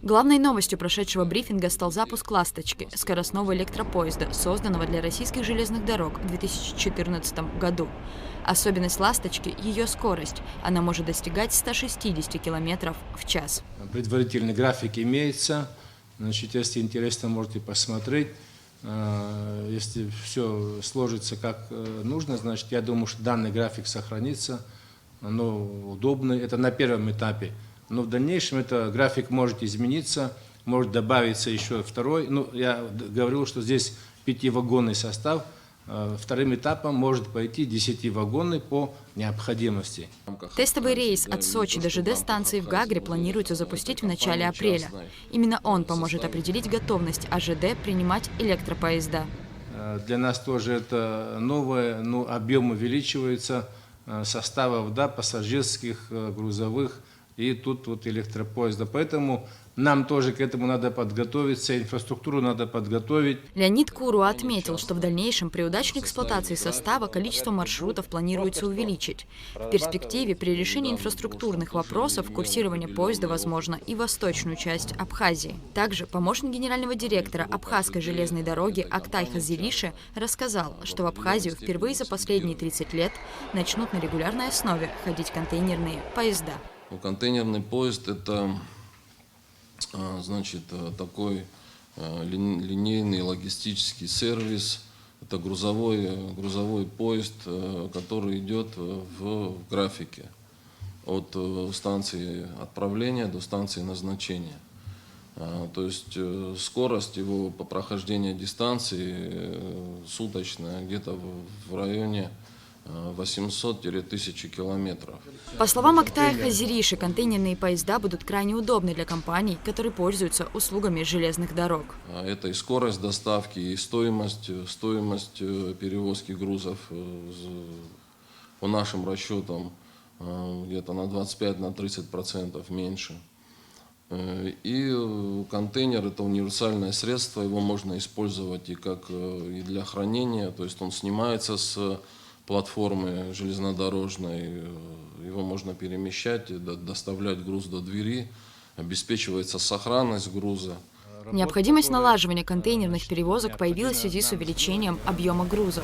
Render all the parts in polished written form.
Главной новостью прошедшего брифинга стал запуск «Ласточки» – скоростного электропоезда, созданного для российских железных дорог в 2014 году. Особенность «Ласточки» – ее скорость. Она может достигать 160 км в час. Предварительный график имеется. Значит, если интересно, можете посмотреть. Если все сложится как нужно, значит, я думаю, что данный график сохранится. Оно удобно. Это на первом этапе. Но в дальнейшем это график может измениться, может добавиться еще второй. Ну, я говорил, что здесь 5-вагонный состав. Вторым этапом может пойти 10-вагонный по необходимости. Тестовый рейс от Сочи до ЖД-станции в Гагре планируется запустить в начале апреля. Именно он поможет определить готовность АЖД принимать электропоезда. Для нас тоже это новое, но объем увеличивается составов, да, пассажирских, грузовых. И тут вот электропоезда. Поэтому нам тоже к этому надо подготовиться, инфраструктуру надо подготовить. Леонид Куру отметил, что в дальнейшем при удачной эксплуатации состава количество маршрутов планируется увеличить. В перспективе при решении инфраструктурных вопросов курсирование поезда возможно и в восточную часть Абхазии. Также помощник генерального директора Абхазской железной дороги Актай Хазириши рассказал, что в Абхазию впервые за последние 30 лет начнут на регулярной основе ходить контейнерные поезда. Контейнерный поезд – это, значит, такой линейный логистический сервис. Это грузовой поезд, который идет в графике от станции отправления до станции назначения. То есть скорость его по прохождению дистанции суточная где-то в районе 800-1000 километров. По словам Актая Хазириши, контейнерные поезда будут крайне удобны для компаний, которые пользуются услугами железных дорог. Это и скорость доставки, и стоимость перевозки грузов по нашим расчетам где-то на 25-30% меньше. И контейнер – это универсальное средство, его можно использовать и для хранения, то есть он снимается с платформы железнодорожной, его можно перемещать, доставлять груз до двери, обеспечивается сохранность груза. Необходимость налаживания контейнерных перевозок появилась в связи с увеличением объема грузов.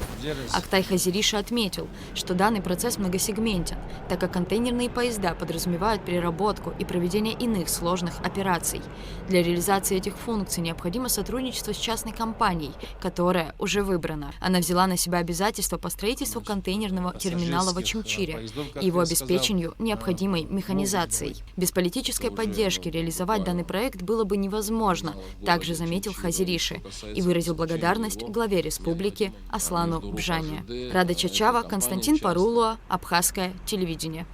Актай Хазириши отметил, что данный процесс многосегментен, так как контейнерные поезда подразумевают переработку и проведение иных сложных операций. Для реализации этих функций необходимо сотрудничество с частной компанией, которая уже выбрана. Она взяла на себя обязательства по строительству контейнерного терминала в Очимчире и его обеспечению необходимой механизацией. Без политической поддержки реализовать данный проект было бы невозможно, также заметил Хазириши и выразил благодарность главе республики Аслану Бжане. Рада Чачава, Константин Парулуа, Абхазское телевидение.